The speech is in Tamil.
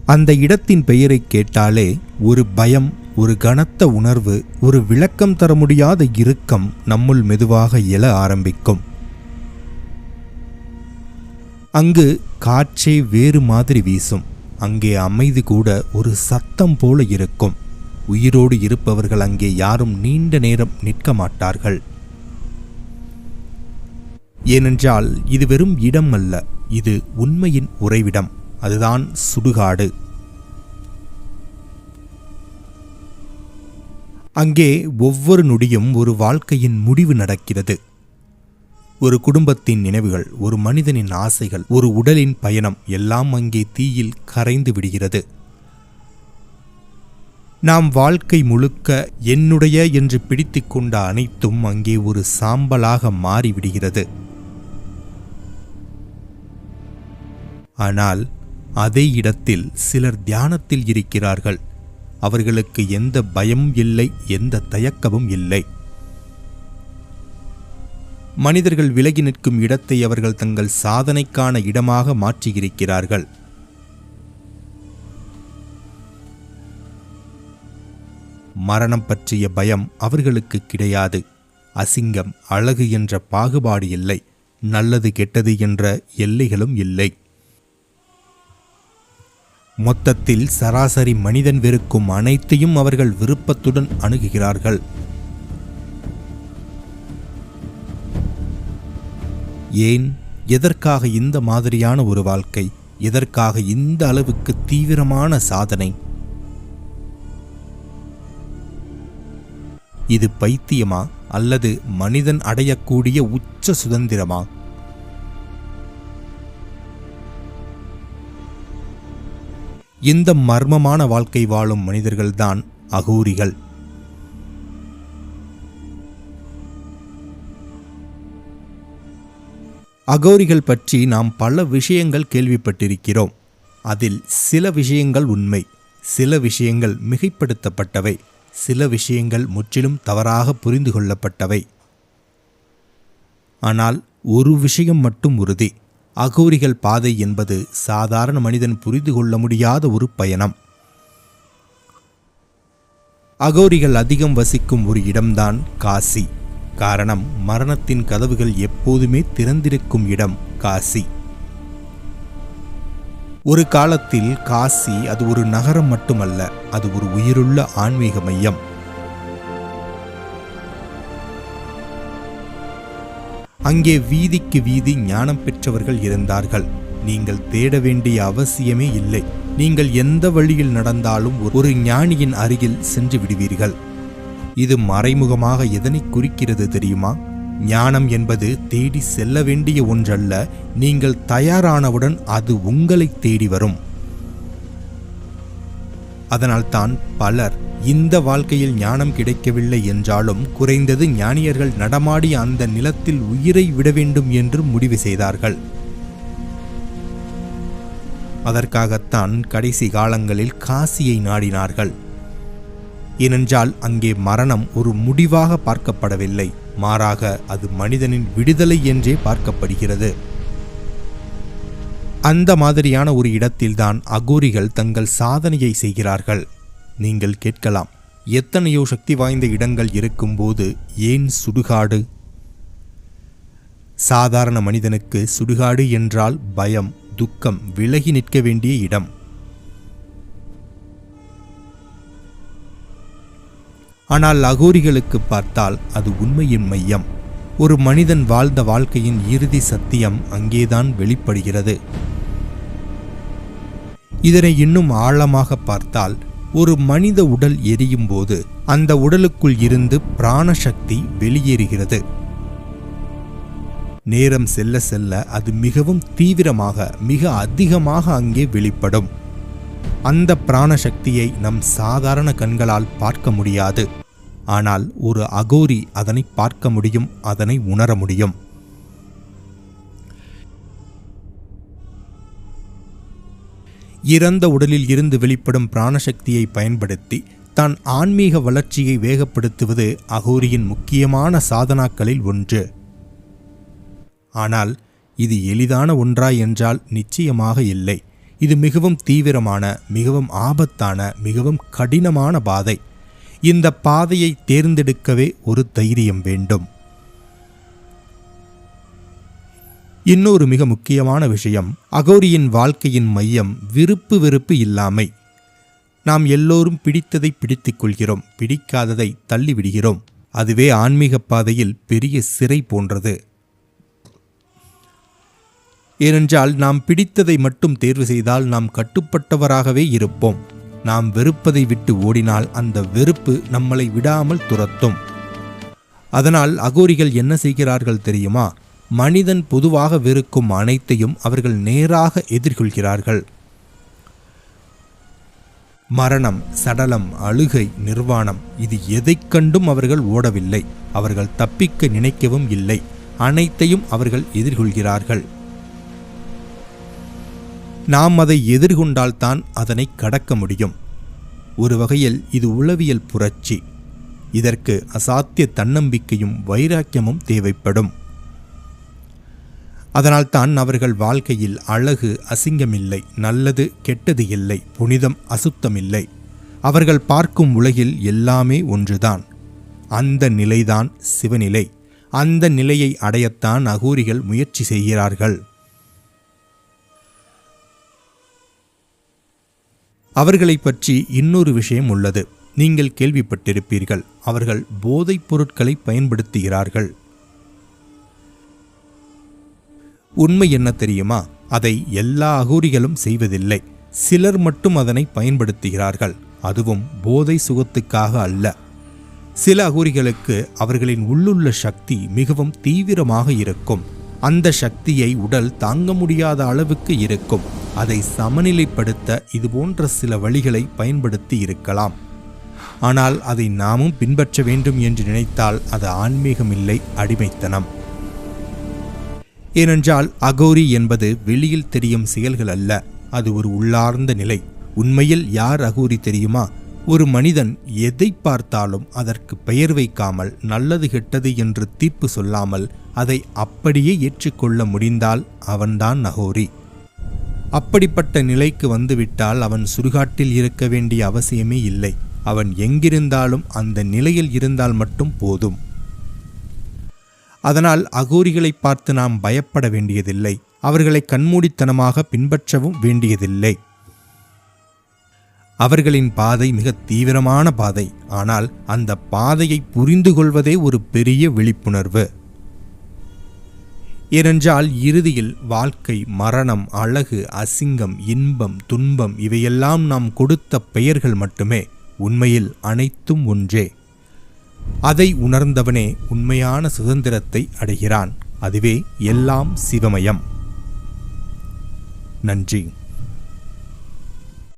அந்த இடத்தின் பெயரை கேட்டாலே ஒரு பயம், ஒரு கனத்த உணர்வு, ஒரு விளக்கம் தர முடியாத இறுக்கம் நம்முள் மெதுவாக எழ ஆரம்பிக்கும். அங்கு காற்றே வேறு மாதிரி வீசும். அங்கே அமைதி கூட ஒரு சத்தம் போல இருக்கும். உயிரோடு இருப்பவர்கள் அங்கே யாரும் நீண்ட நேரம் நிற்க மாட்டார்கள். ஏனென்றால் இது வெறும் இடம் அல்ல, இது உண்மையின் உறைவிடம். அதுதான் சுடுகாடு. அங்கே ஒவ்வொரு நொடியும் ஒரு வாழ்க்கையின் முடிவு நடக்கிறது. ஒரு குடும்பத்தின் நினைவுகள், ஒரு மனிதனின் ஆசைகள், ஒரு உடலின் பயணம் எல்லாம் அங்கே தீயில் கரைந்து விடுகிறது. நாம் வாழ்க்கை முழுக்க என்னுடைய என்று பிடித்து கொண்ட அனைத்தும் அங்கே ஒரு சாம்பலாக மாறிவிடுகிறது. ஆனால் அதே இடத்தில் சிலர் தியானத்தில் இருக்கிறார்கள். அவர்களுக்கு எந்த பயமும் இல்லை, எந்த தயக்கமும் இல்லை. மனிதர்கள் விலகி நிற்கும் இடத்தை அவர்கள் தங்கள் சாதனைக்கான இடமாக மாற்றியிருக்கிறார்கள். மரணம் பற்றிய பயம் அவர்களுக்கு கிடையாது. அசிங்கம், அழகு என்ற பாகுபாடு இல்லை. நல்லது கெட்டது என்ற எல்லைகளும் இல்லை. மொத்தத்தில் சராசரி மனிதன் வெறுக்கும் அனைத்தையும் அவர்கள் விருப்பத்துடன் அணுகுகிறார்கள். ஏன், எதற்காக இந்த மாதிரியான ஒரு வாழ்க்கை? எதற்காக இந்த அளவுக்கு தீவிரமான சாதனை? இது பைத்தியமா அல்லது மனிதன் அடையக்கூடிய உச்ச சுதந்திரமா? இந்த மர்மமான வாழ்க்கை வாழும் மனிதர்கள்தான் அகோரிகள். அகோரிகள் பற்றி நாம் பல விஷயங்கள் கேள்விப்பட்டிருக்கிறோம். அதில் சில விஷயங்கள் உண்மை, சில விஷயங்கள் மிகைப்படுத்தப்பட்டவை, சில விஷயங்கள் முற்றிலும் தவறாக புரிந்து கொள்ளப்பட்டவை. ஆனால் ஒரு விஷயம் மட்டும் உறுதி. அகோரிகள் பாதை என்பது சாதாரண மனிதன் புரிந்து கொள்ள முடியாத ஒரு பயணம். அகோரிகள் அதிகம் வசிக்கும் ஒரு இடம்தான் காசி. காரணம், மரணத்தின் கதவுகள் எப்போதுமே திறந்திருக்கும் இடம் காசி. ஒரு காலத்தில் காசி அது ஒரு நகரம் மட்டுமல்ல, அது ஒரு உயிருள்ள ஆன்மீக மையம். அங்கே வீதிக்கு வீதி ஞானம் பெற்றவர்கள் இருந்தார்கள். நீங்கள் தேட வேண்டிய அவசியமே இல்லை. நீங்கள் எந்த வழியில் நடந்தாலும் ஒரு ஞானியின் அருகில் சென்று விடுவீர்கள். இது மறைமுகமாக எதனை குறிக்கிறது தெரியுமா? ஞானம் என்பது தேடி செல்ல வேண்டிய ஒன்றல்ல. நீங்கள் தயாரானவுடன் அது உங்களை தேடி வரும். அதனால்தான் பலர் இந்த வாழ்க்கையில் ஞானம் கிடைக்கவில்லை என்றாலும் குறைந்தது ஞானியர்கள் நடமாடிய அந்த நிலத்தில் உயிரை விட வேண்டும் என்று முடிவு செய்தார்கள். அதற்காகத்தான் கடைசி காலங்களில் காசியை நாடினார்கள். ஏனென்றால் அங்கே மரணம் ஒரு முடிவாக பார்க்கப்படவில்லை, மாறாக அது மனிதனின் விடுதலை என்றே பார்க்கப்படுகிறது. அந்த மாதிரியான ஒரு இடத்தில்தான் அகோரிகள் தங்கள் சாதனையை செய்கிறார்கள். நீங்கள் கேட்கலாம், எத்தனையோ சக்தி வாய்ந்த இடங்கள் இருக்கும்போது ஏன் சுடுகாடு? சாதாரண மனிதனுக்கு சுடுகாடு என்றால் பயம், துக்கம், விலகி நிற்க வேண்டிய இடம். ஆனால் அகோரிகளுக்கு பார்த்தால் அது உண்மையின் மையம். ஒரு மனிதன் வாழ்ந்த வாழ்க்கையின் இறுதி சத்தியம் அங்கேதான் வெளிப்படுகிறது. இதனை இன்னும் ஆழமாக பார்த்தால், ஒரு மனித உடல் எரியும் போது அந்த உடலுக்குள் இருந்து பிராணசக்தி வெளியேறுகிறது. நேரம் செல்ல செல்ல அது மிகவும் தீவிரமாக, மிக அதிகமாக அங்கே வெளிப்படும். அந்த பிராணசக்தியை நம் சாதாரண கண்களால் பார்க்க முடியாது. ஆனால் ஒரு அகோரி அதனை பார்க்க முடியும், அதனை உணர முடியும். இறந்த உடலில் இருந்து வெளிப்படும் பிராணசக்தியை பயன்படுத்தி தான் ஆன்மீக வளர்ச்சியை வேகப்படுத்துவது அகோரியின் முக்கியமான சாதனாக்களில் ஒன்று. ஆனால் இது எளிதான ஒன்றா என்றால் நிச்சயமாக இல்லை. இது மிகவும் தீவிரமான, மிகவும் ஆபத்தான, மிகவும் கடினமான பாதை. இந்த பாதையை தேர்ந்தெடுக்கவே ஒரு தைரியம் வேண்டும். இன்னொரு மிக முக்கியமான விஷயம், அகோரியின் வாழ்க்கையின் மையம் விருப்பு வெறுப்பு இல்லாமை. நாம் எல்லோரும் பிடித்ததை பிடித்துக் கொள்கிறோம், பிடிக்காததை தள்ளிவிடுகிறோம். அதுவே ஆன்மீக பாதையில் பெரிய சிறை போன்றது. ஏனென்றால் நாம் பிடித்ததை மட்டும் தேர்வு செய்தால் நாம் கட்டுப்பட்டவராகவே இருப்போம். நாம் வெறுப்பதை விட்டு ஓடினால் அந்த வெறுப்பு நம்மளை விடாமல் துரத்தும். அதனால் அகோரிகள் என்ன செய்கிறார்கள் தெரியுமா? மனிதன் பொதுவாக வெறுக்கும் அனைத்தையும் அவர்கள் நேராக எதிர்கொள்கிறார்கள். மரணம், சடலம், அழுகை, நிர்வாணம், இது எதைக் கண்டும் அவர்கள் ஓடவில்லை. அவர்கள் தப்பிக்க நினைக்கவும் இல்லை. அனைத்தையும் அவர்கள் எதிர்கொள்கிறார்கள். நாம் அதை எதிர்கொண்டால்தான் அதனை கடக்க முடியும். ஒரு வகையில் இது உளவியல் புரட்சி. இதற்கு அசாத்திய தன்னம்பிக்கையும் வைராக்கியமும் தேவைப்படும். அதனால்தான் அவர்கள் வாழ்க்கையில் அழகு, அசிங்கமில்லை, நல்லது, கெட்டது இல்லை, புனிதம், அசுத்தமில்லை. அவர்கள் பார்க்கும் உலகில் எல்லாமே ஒன்றுதான். அந்த நிலைதான் சிவநிலை. அந்த நிலையை அடையத்தான் அகோரிகள் முயற்சி செய்கிறார்கள். அவர்களை பற்றி இன்னொரு விஷயம் உள்ளது. நீங்கள் கேள்விப்பட்டிருப்பீர்கள். அவர்கள் போதைப் பொருட்களை பயன்படுத்துகிறார்கள். உண்மை என்ன தெரியுமா? அதை எல்லா அகோரிகளும் செய்வதில்லை. சிலர் மட்டும் அதனை பயன்படுத்துகிறார்கள். அதுவும் போதை சுகத்துக்காக அல்ல. சில அகோரிகளுக்கு அவர்களின் உள்ளுள்ள சக்தி மிகவும் தீவிரமாக இருக்கும். அந்த சக்தியை உடல் தாங்க முடியாத அளவுக்கு இருக்கும். அதை சமநிலைப்படுத்த இதுபோன்ற சில வழிகளை பயன்படுத்தி இருக்கலாம். ஆனால் அதை நாமும் பின்பற்ற வேண்டும் என்று நினைத்தால் அது ஆன்மீகமில்லை, அடிமைத்தனம். ஏனென்றால் அகோரி என்பது வெளியில் தெரியும் செயல்கள் அல்ல. அது ஒரு உள்ளார்ந்த நிலை. உண்மையில் யார் அகோரி தெரியுமா? ஒரு மனிதன் எதை பார்த்தாலும் அதற்கு பெயர் வைக்காமல், நல்லது கெட்டது என்று தீர்ப்பு சொல்லாமல் அதை அப்படியே ஏற்றுக்கொள்ள முடிந்தால் அவன்தான் அகோரி. அப்படிப்பட்ட நிலைக்கு வந்துவிட்டால் அவன் சுடுகாட்டில் இருக்க வேண்டிய அவசியமே இல்லை. அவன் எங்கிருந்தாலும் அந்த நிலையில் இருந்தால் மட்டும் போதும். அதனால் அகோரிகளை பார்த்து நாம் பயப்பட வேண்டியதில்லை. அவர்களை கண்மூடித்தனமாக பின்பற்றவும் வேண்டியதில்லை. அவர்களின் பாதை மிக தீவிரமான பாதை. ஆனால் அந்த பாதையை புரிந்து கொள்வதே ஒரு பெரிய விழிப்புணர்வு. ஏனென்றால் இறுதியில் வாழ்க்கை, மரணம், அழகு, அசிங்கம், இன்பம், துன்பம் இவையெல்லாம் நாம் கொடுத்த பெயர்கள் மட்டுமே. உண்மையில் அனைத்தும் ஒன்றே. அதை உணர்ந்தவனே உண்மையான சுதந்திரத்தை அடைகிறான். அதுவே எல்லாம் சிவமயம். நன்றி.